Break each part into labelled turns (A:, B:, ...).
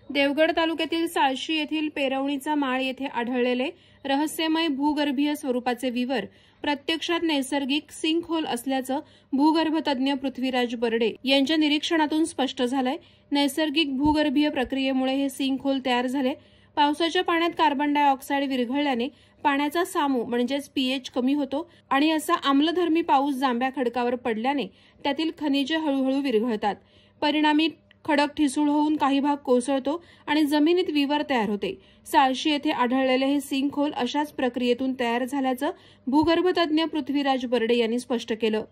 A: देवगड तालुक्यातील साळशी येथील पेरवणीचा माळ येथे आढळलेले रहस्यमय भूगर्भीय स्वरूपाचे विवर प्रत्यक्षात नैसर्गिक सिंकहोल असल्याचं भूगर्भतज्ञ पृथ्वीराज बर्डे यांच्या निरीक्षणातून स्पष्ट झालंय। नैसर्गिक भूगर्भीय प्रक्रियेमुळे हे सिंकहोल तयार झाले। पावसाच्या पाण्यात कार्बन डायऑक्साईड विरघळल्याने पाण्याचा सामू म्हणजेच पीएच कमी होतो आणि असा आम्लधर्मी पाऊस जांभ्या खडकावर पडल्याने त्यातील खनिजे हळूहळू विरघळतात। परिणामी खडक ठिसूळ होऊन काही भाग कोसळतो आणि जमिनीत विवर तयार होते। साळशी येथे आढळलेले हे सिंकहोल अशाच प्रक्रियेतून तयार झाल्याचं भूगर्भतज्ञ पृथ्वीराज बर्डे यांनी स्पष्ट केलं।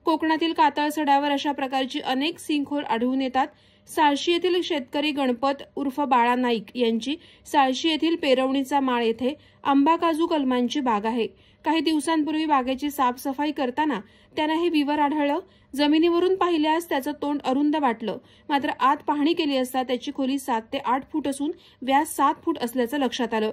A: कोकणातील कातळसड्यावर अशा प्रकारची अनेक सिंकहोल आढळून येतात। साळशी येथील शेतकरी गणपत उर्फ बाळा नाईक यांची साळशी येथील पेरवणीचा माळ येथे आंबा काजू कलमांची बाग आहे। काही दिवसांपूर्वी बागेची साफसफाई करताना त्यांना हे विवर आढळलं। जमिनीवरून पाहिल्यास त्याचं तोंड अरुंद वाटलं, मात्र आत पाहणी केली असता त्याची खोली 7 ते 8 फूट असून व्यास 7 फूट असल्याचं लक्षात आलं।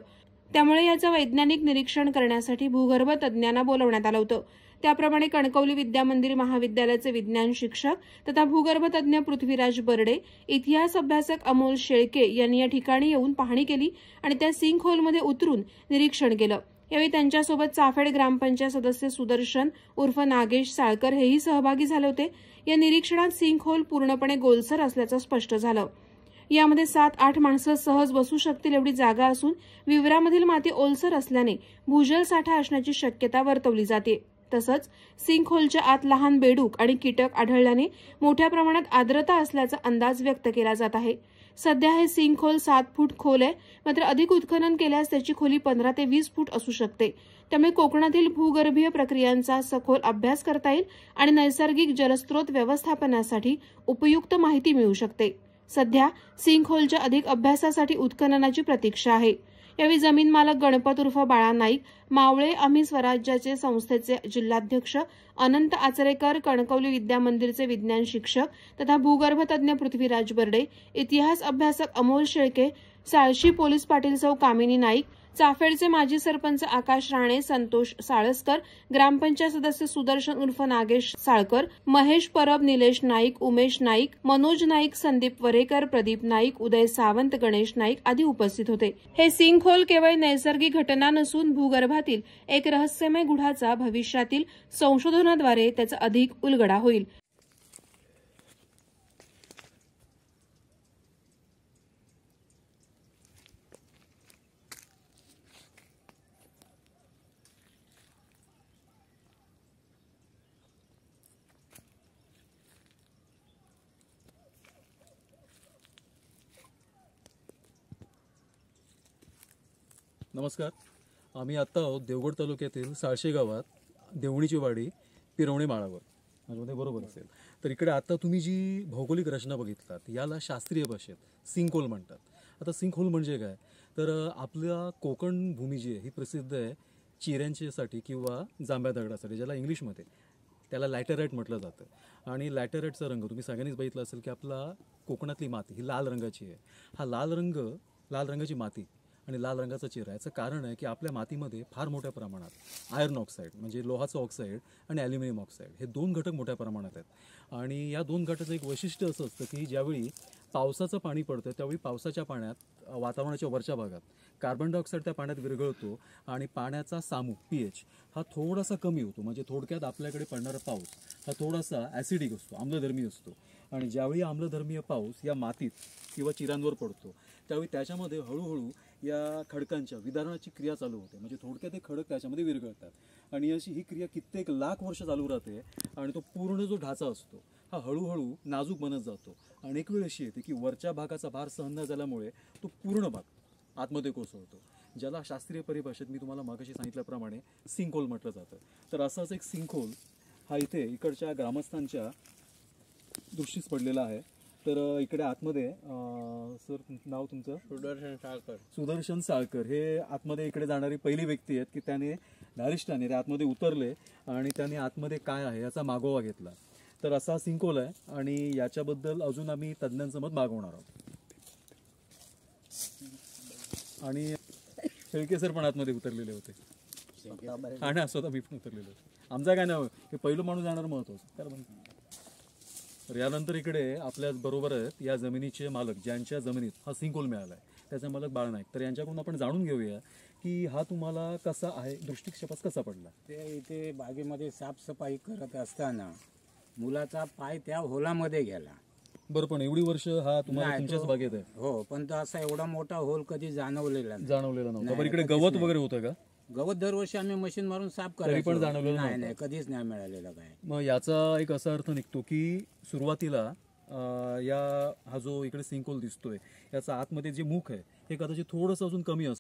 A: त्यामुळे याचं वैज्ञानिक निरीक्षण करण्यासाठी भूगर्भ तज्ज्ञांना बोलवण्यात आलं होतं। त्याप्रमाणे कणकवली विद्यामंदिर महाविद्यालयाचे विज्ञान शिक्षक तथा भूगर्भतज्ञ पृथ्वीराज बर्डे, इतिहास अभ्यासक अमोल शेळके यांनी या ठिकाणी येऊन पाहणी केली आणि त्या सिंकहोलमध्ये उतरून निरीक्षण केलं। यावेळी त्यांच्यासोबत चाफेड ग्रामपंचायत सदस्य सुदर्शन उर्फ नागेश साळकर हेही सहभागी झाले होते। या निरीक्षणात सिंकहोल पूर्णपणे गोलसर असल्याचं स्पष्ट झालं। यामध्ये 7-8 माणसं सहज बसू शकतील एवढी जागा असून विवरामधील माती ओलसर असल्याने भूजल साठा असण्याची शक्यता वर्तवली जाते। तसंच सिंकहोलच्या आत लहान बेडूक आणि कीटक आढळल्याने मोठ्या प्रमाणात आर्द्रता असल्याचा अंदाज व्यक्त केला जात आहे। सध्या हे सिंकहोल 7 फूट खोल आहे, मात्र अधिक उत्खनन केल्यास त्याची खोली 15 ते 20 फूट असू शकते। त्यामुळे कोकणातील भूगर्भीय प्रक्रियांचा सखोल अभ्यास करता येईल आणि नैसर्गिक जलस्रोत व्यवस्थापनासाठी उपयुक्त माहिती मिळू शकते। सध्या सिंकहोलच्या अधिक अभ्यासासाठी उत्खननाची प्रतीक्षा आहे। यावेळी जमीन मालक गणपत उर्फ बाळा नाईक, मावळे आम्ही स्वराज्याचे संस्थेचे जिल्हाध्यक्ष अनंत आचरेकर, कणकवली विद्यामंदिरचे विज्ञान शिक्षक तथा भूगर्भतज्ञ पृथ्वीराज बर्डे, इतिहास अभ्यासक अमोल शेळके, साळशी पोलीस पाटील सौ कामिनी नाईक, चाफेडचे माजी सरपंच आकाश राणे, संतोष साळसकर, ग्रामपंचायत सदस्य सुदर्शन उर्फ नागेश साळकर, महेश परब, निलेश नाईक, उमेश नाईक, मनोज नाईक, संदीप वरेकर, प्रदीप नाईक, उदय सावंत, गणेश नाईक आदी उपस्थित होते। हे सिंकहोल केवळ नैसर्गिक घटना नसून भूगर्भातील एक रहस्यमय गुढाचा भविष्यातील संशोधनाद्वारे त्याचा अधिक उलगडा होईल।
B: नमस्कार, आम्ही आत्ता आहोत देवगड तालुक्यातील साळशी गावात देवणीची वाडी पिरवणी माळावर, माझ्यामध्ये बरोबर असेल तर इकडे आता तुम्ही जी भौगोलिक रचना बघितलात याला शास्त्रीय भाषेत सिंकहोल म्हणतात। आता सिंकहोल म्हणजे काय तर आपल्या कोकण भूमी जी आहे ही प्रसिद्ध आहे चिऱ्यांच्यासाठी किंवा जांभ्या दगडासाठी, ज्याला इंग्लिशमध्ये त्याला लॅटेराइट म्हटलं जातं। आणि लॅटेराइटचा रंग तुम्ही सगळ्यांनीच बघितला असेल की आपला कोकणातली माती ही लाल रंगाची आहे। हा लाल रंगाची माती आणि लाल रंगाचा चेहरा, याचं कारण आहे की आपल्या मातीमध्ये फार मोठ्या प्रमाणात आयर्न ऑक्साईड म्हणजे लोहाचं ऑक्साईड आणि ॲल्युमिनियम ऑक्साईड हे 2 घटक मोठ्या प्रमाणात आहेत। आणि या 2 घटकाचं एक वैशिष्ट्य असं असतं की ज्यावेळी पावसाचं पाणी पडतं त्यावेळी पावसाच्या पाण्यात वातावरणाच्या वरच्या भागात कार्बन डायऑक्साईड त्या पाण्यात विरघळतो आणि पाण्याचा सामू पीएच हा थोडासा कमी होतो। म्हणजे थोडक्यात आपल्याकडे पडणारा पाऊस हा थोडासा ॲसिडिक असतो, आम्लधर्मी असतो। आणि ज्यावेळी आम्लधर्मीय पाऊस या मातीत किंवा चिरांवर पडतो त्यावेळी त्याच्यामध्ये हळूहळू या खडकांच्या विदारणाची क्रिया चालू होते। म्हणजे थोडक्यात ते खडक त्याच्यामध्ये विरघळतात आणि अशी ही क्रिया कित्येक लाख वर्ष चालू राहते आणि तो पूर्ण जो ढाचा असतो हा हळूहळू नाजूक बनत जातो। आणि एक वेळ अशी येते की वरच्या भागाचा भार सहन न झाल्यामुळे तो पूर्ण भाग आतमध्ये कोसळतो, ज्याला शास्त्रीय परिभाषेत मी तुम्हाला मागाशी सांगितल्याप्रमाणे सिंकहोल म्हटलं जातं। तर असाच एक सिंकहोल हा इथे इकडच्या ग्रामस्थांच्या दृष्टीस पडलेला आहे। तर इकडे आतमध्ये सर नाव तुमचं? सुदर्शन साळकर हे आतमध्ये इकडे जाणारी पहिली व्यक्ती आहेत की त्याने धारिष्ठाने ते आतमध्ये उतरले आणि त्याने आतमध्ये काय आहे याचा मागोवा घेतला। तर असा सिंकहोल आहे आणि याच्याबद्दल अजून आम्ही तज्ज्ञांचं मत मागवणार आहोत। आणि शेळके सर पण आतमध्ये उतरलेले होते आणि स्वतः मी पण उतरलेलो होतो। आमचा काय नाव हे पहिलं माणूस जाणार महत्वाचं तर यानंतर इकडे आपल्या बरोबर आहेत या जमिनीचे मालक, ज्यांच्या जमिनीत हा सिंकहोल मिळाला आहे, त्याचा मालक बाळ नाईक. तर यांच्याकडून आपण जाणून घेऊया की हा तुम्हाला कसा आहे, दृष्टिक्षेपास कसा पडला.
C: ते इथे बागेमध्ये साफसफाई करत असताना मुलाचा पाय त्या होलामध्ये गेला.
B: बरं, पण एवढी वर्ष हा तुम्हाला
C: नाही,
B: तुमच्याच
C: तो-
B: बागेत आहे,
C: हो, पण तो असा एवढा मोठा होल कधी जाणवलेला नाही.
B: जाणवलेला नव्हता.
C: नाही,
B: बरं, इकडे
C: कधीच
B: गवत
C: नाही.
B: वगैरे होतं का?
C: गवत दरवर्षी आम्ही मशीन मारून साफ
B: तरी
C: करायचो.
B: पण जाणवलेलं
C: नाही
B: नव्हतं.
C: नाही, कधीच नाही मिळालेलं काय.
B: मग याचा एक असा अर्थ निघतो की सुरुवातीला हा जो इकडे सिंकहोल दिसतोय याचा आतमध्ये जे मुख आहे हे कदाचित थोडंसं अजून कमी असतं.